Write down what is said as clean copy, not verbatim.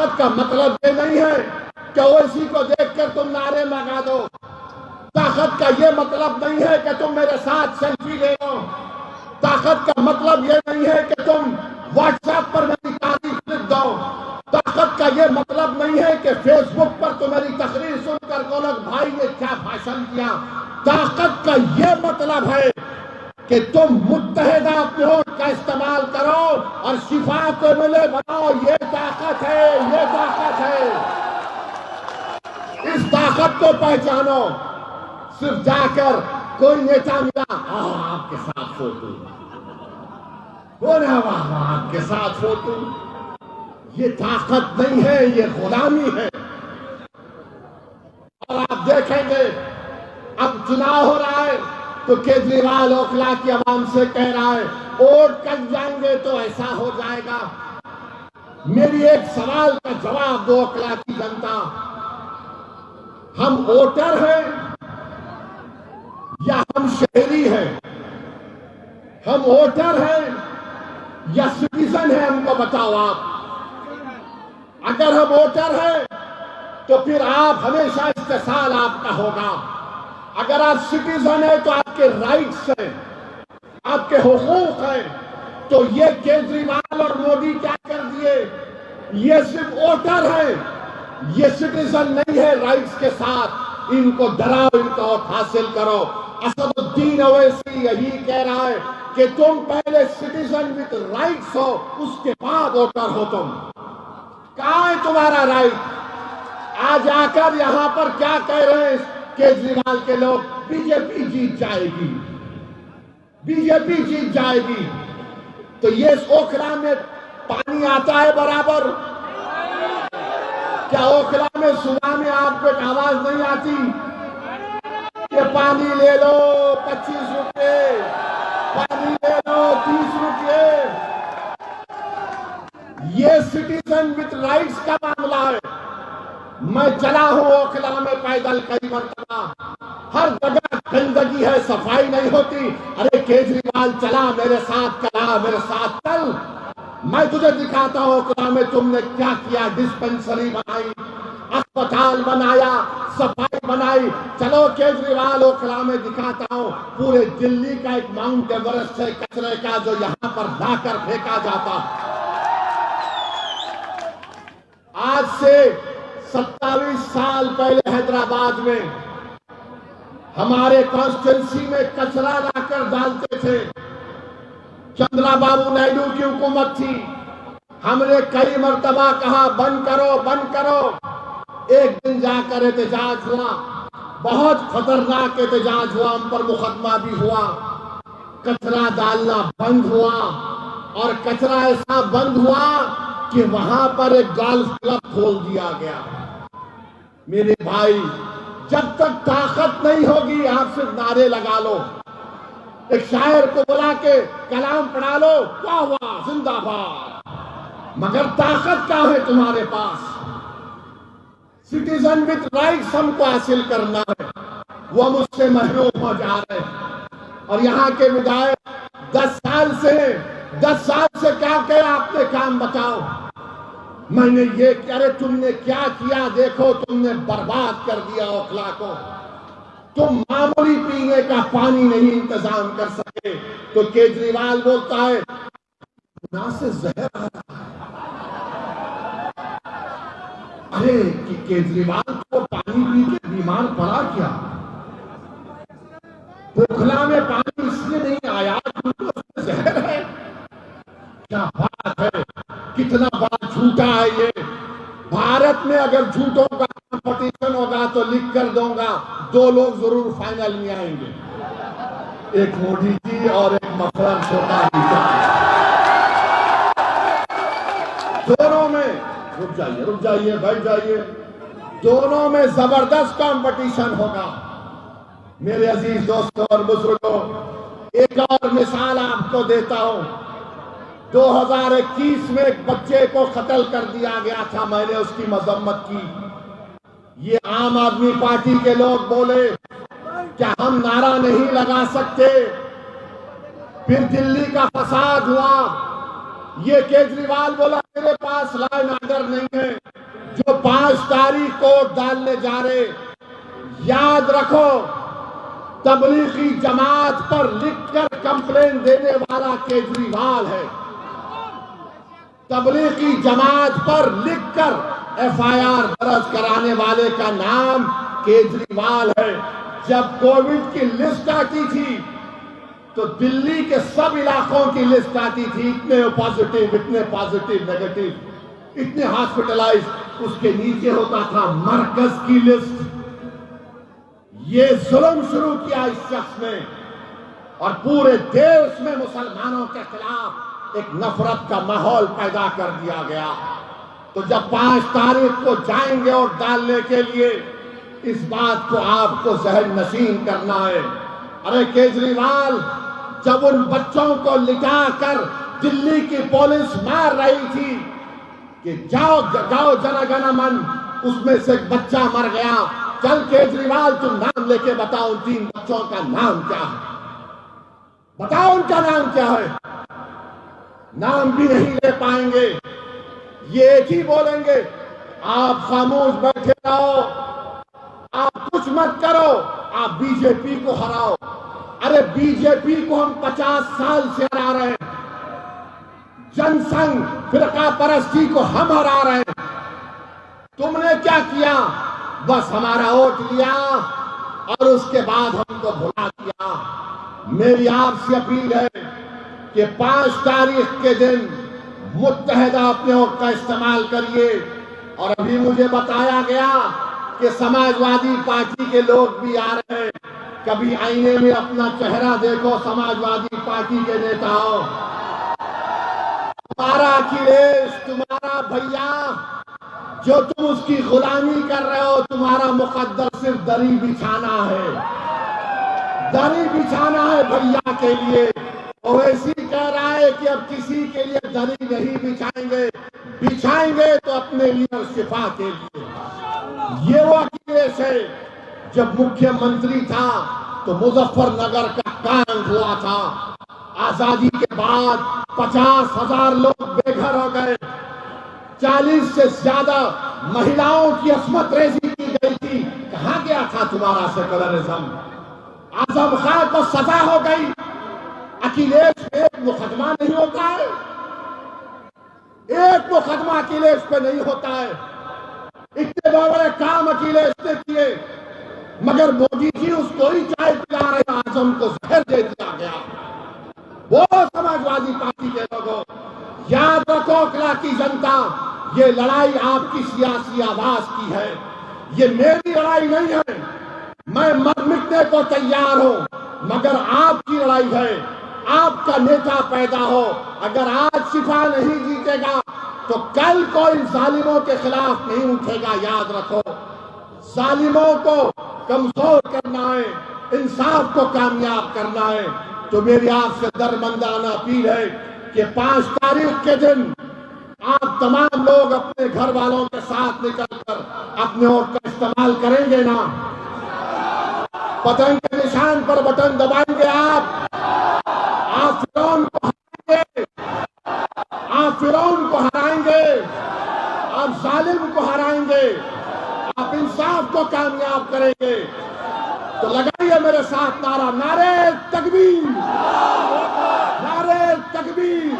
ताकत का मतलब ये नहीं है कि ओवैसी को देखकर तुम नारे लगा दो। ताकत का ये मतलब नहीं है कि तुम मेरे साथ सेल्फी ले लो। ताकत का मतलब ये नहीं है कि तुम व्हाट्सएप पर मेरी तारीफ लिख दो। ताकत का ये मतलब नहीं है कि फेसबुक पर तुम मेरी तकरीर सुनकर बोलो भाई ने क्या भाषण दिया। ताकत का ये मतलब है कि तुम मुत्तहिदा अप्रोच का इस्तेमाल करो और शिफा को मिले बनाओ। ये ताकत है, ये ताकत है। इस ताकत को पहचानो। सिर्फ जाकर कोई नेता मिला, आपके साथ फोटो, बोला वाह आपके साथ फोटो, ये ताकत नहीं है, ये गुलामी है। और आप देखेंगे अब चुनाव हो रहा है तो केजरीवाल ओखला की आवाम से कह रहा है वोट कट जाएंगे तो ऐसा हो जाएगा। मेरी एक सवाल का जवाब दो ओखला की जनता, हम वोटर हैं या हम शहरी हैं? हम वोटर हैं या सिटीजन हैं? हमको बताओ आप। अगर हम वोटर हैं तो फिर आप हमेशा इस्तेसाल आपका होगा। अगर आप सिटीजन हैं तो आपके राइट्स हैं, आपके हुकूक हैं। तो ये केजरीवाल और मोदी क्या कर दिए? ये सिर्फ वोटर हैं, ये सिटीजन नहीं है राइट्स के साथ। इनको डराओ, इनको वोट हासिल करो। असदुद्दीन ओवैसी यही कह रहा है कि तुम पहले सिटीजन विद राइट्स हो, उसके बाद वोटर हो तुम। कहां है तुम्हारा राइट? आज आकर यहां पर क्या कह रहे हैं केजरीवाल के लोग? बीजेपी जीत जाएगी, बीजेपी जीत जाएगी। तो ये ओखला में पानी आता है बराबर? क्या ओखला में सुबह में आपको एक आवाज नहीं आती कि पानी ले लो 25 रुपए, पानी ले लो 30 रुपए? ये सिटीजन विद राइट्स का मामला है। मैं चला हूं ओखला में पैदल कई मरतबा, हर जगह गंदगी है, सफाई नहीं होती। अरे केजरीवाल चला मेरे साथ, चला मेरे साथ चल, मैं तुझे दिखाता हूं ओखला में तुमने क्या किया। डिस्पेंसरी बनाई, अस्पताल बनाया, सफाई बनाई। चलो केजरीवाल ओखला में दिखाता हूं पूरे दिल्ली का एक माउंट एवरेस्ट है कचरे का जो यहां पर लाकर फेंका जाता। आज से 27 साल पहले हैदराबाद में हमारे कॉन्स्टिट्यूंसी में कचरा लाकर डालते थे। चंद्रबाबू नायडू की हुकूमत थी, हमने कई मर्तबा कहा बंद करो, बंद करो। एक दिन जाकर एहतजाज हुआ, बहुत खतरनाक एहतजाज हुआ, हम पर मुकदमा भी हुआ। कचरा डालना बंद हुआ और कचरा ऐसा बंद हुआ कि वहां पर एक गोल्फ क्लब खोल दिया गया। मेरे भाई, जब तक ताकत नहीं होगी आप सिर्फ नारे लगा लो। एक शायर को बुला के कलाम पढ़ा लो, क्या हुआ जिंदाबाद, मगर ताकत क्या है तुम्हारे पास? सिटीजन विद राइट्स हमको हासिल करना है, वो मुझसे महरूम हो जा रहे हैं। और यहाँ के विधायक 10 साल से 10 साल से क्या किया आपने? काम बताओ। मैंने ये कह रहे तुमने क्या किया? देखो तुमने बर्बाद कर दिया ओखला को। तुम मामूली पीने का पानी नहीं इंतजाम कर सके तो केजरीवाल बोलता है ना से जहर आ रहा है। अरे कि केजरीवाल को पानी पी के बीमार पड़ा क्या? ओखला में पानी इसलिए नहीं आया क्योंकि उसमें जहर है। क्या बात है, कितना बड़ा झूठा है ये। भारत में अगर झूठों का कंपटीशन होगा तो लिख कर दूंगा 2 लोग जरूर फाइनल में आएंगे, एक मोदी जी और एक मफरन छोटा नीचा। दोनों में रुक जाइए बैठ जाइए, दोनों में जबरदस्त कंपटीशन होगा। मेरे अजीज दोस्तों और बुजुर्गों, एक और मिसाल आपको देता हूं। 2021 में एक बच्चे को कत्ल कर दिया गया था, मैंने उसकी मजम्मत की। ये आम आदमी पार्टी के लोग बोले क्या हम नारा नहीं लगा सकते? फिर दिल्ली का फसाद हुआ, ये केजरीवाल बोला मेरे पास लॉ एंड ऑर्डर नहीं है। जो 5 तारीख को वोट डालने जा रहे, याद रखो तबलीगी जमात पर लिखकर कंप्लेन देने वाला केजरीवाल है। तबलीगी जमात पर लिखकर एफआईआर दर्ज कराने वाले का नाम केजरीवाल है। जब कोविड की लिस्ट आती थी तो दिल्ली के सब इलाकों की लिस्ट आती थी, इतने पॉजिटिव नेगेटिव, इतने हॉस्पिटलाइज, उसके नीचे होता था मरकज की लिस्ट। ये जुल्म शुरू किया इस शख्स ने और पूरे देश में मुसलमानों के खिलाफ एक नफरत का माहौल पैदा कर दिया गया। तो जब 5 तारीख को जाएंगे और डालने के लिए, इस बात को आपको जहन नशीन करना है। अरे केजरीवाल, जब उन बच्चों को लिटाकर दिल्ली की पुलिस मार रही थी कि जाओ जाओ जनगण मन, उसमें से एक बच्चा मर गया। चल केजरीवाल, तुम नाम लेके बताओ उन 3 बच्चों का नाम क्या है, बताओ उनका नाम क्या है। नाम भी नहीं ले पाएंगे। ये एक ही बोलेंगे, आप खामोश बैठे रहो, आप कुछ मत करो, आप बीजेपी को हराओ। अरे बीजेपी को हम 50 साल से हरा रहे हैं, जनसंघ फिरका परस्ती को हम हरा रहे हैं। तुमने क्या किया? बस हमारा वोट लिया और उसके बाद हमको भुला दिया। मेरी आपसे अपील है कि 5 तारीख के दिन मुत्तहिदा अपने वोट का इस्तेमाल करिए। और अभी मुझे बताया गया कि समाजवादी पार्टी के लोग भी आ रहे हैं। कभी आईने में अपना चेहरा देखो, समाजवादी पार्टी के नेताओं। तुम्हारा अखिलेश, तुम्हारा भैया, जो तुम उसकी गुलामी कर रहे हो, तुम्हारा मुकद्दर सिर्फ दरी बिछाना है, दरी बिछाना है भैया के लिए। ओवैसी कह रहा है कि अब किसी के लिए दरी नहीं बिछाएंगे, बिछाएंगे तो अपने लिए शिफा के लिए। ये वो अखिलेश है। जब मुख्यमंत्री था तो मुजफ्फरनगर का कांड हुआ था। आजादी के बाद 50,000 लोग बेघर हो गए, 40 से ज्यादा महिलाओं की अस्मत रेजी की गई थी। कहां गया था तुम्हारा सेकुलरिज्म? आजम खान को सजा हो गई, अखिलेश पे एक मुकदमा नहीं होता है, एक मुकदमा अखिलेश पे नहीं होता है। इतने बड़े काम अखिलेश ने किए, मगर मोदी जी उसको ही चाय पिला रहे, आजम को जहर दे दिया गया। वो समाजवादी पार्टी के लोगों, याद रखो अकला की जनता, ये लड़ाई आपकी सियासी आवाज की है, ये मेरी लड़ाई नहीं है। मैं मर मिटने को तैयार हूं, मगर आपकी लड़ाई है। आपका नेता पैदा हो, अगर आज शिफा नहीं जीतेगा तो कल कोई जालिमों के खिलाफ नहीं उठेगा। याद रखो, जालिमों को कमजोर करना है, इंसाफ को कामयाब करना है। तो मेरी आपसे दरमंदाना अपील है कि 5 तारीख के दिन आप तमाम लोग अपने घर वालों के साथ निकलकर अपने वोट का इस्तेमाल करेंगे ना? पतंग के निशान पर बटन दबाएंगे आप फिरौन को हराएंगे, आप फिरौन को हराएंगे, आप जालिम को हराएंगे, आप इंसाफ को कामयाब करेंगे। तो लगाइए मेरे साथ नारा, नारे तकबीर, नारे तकबीर।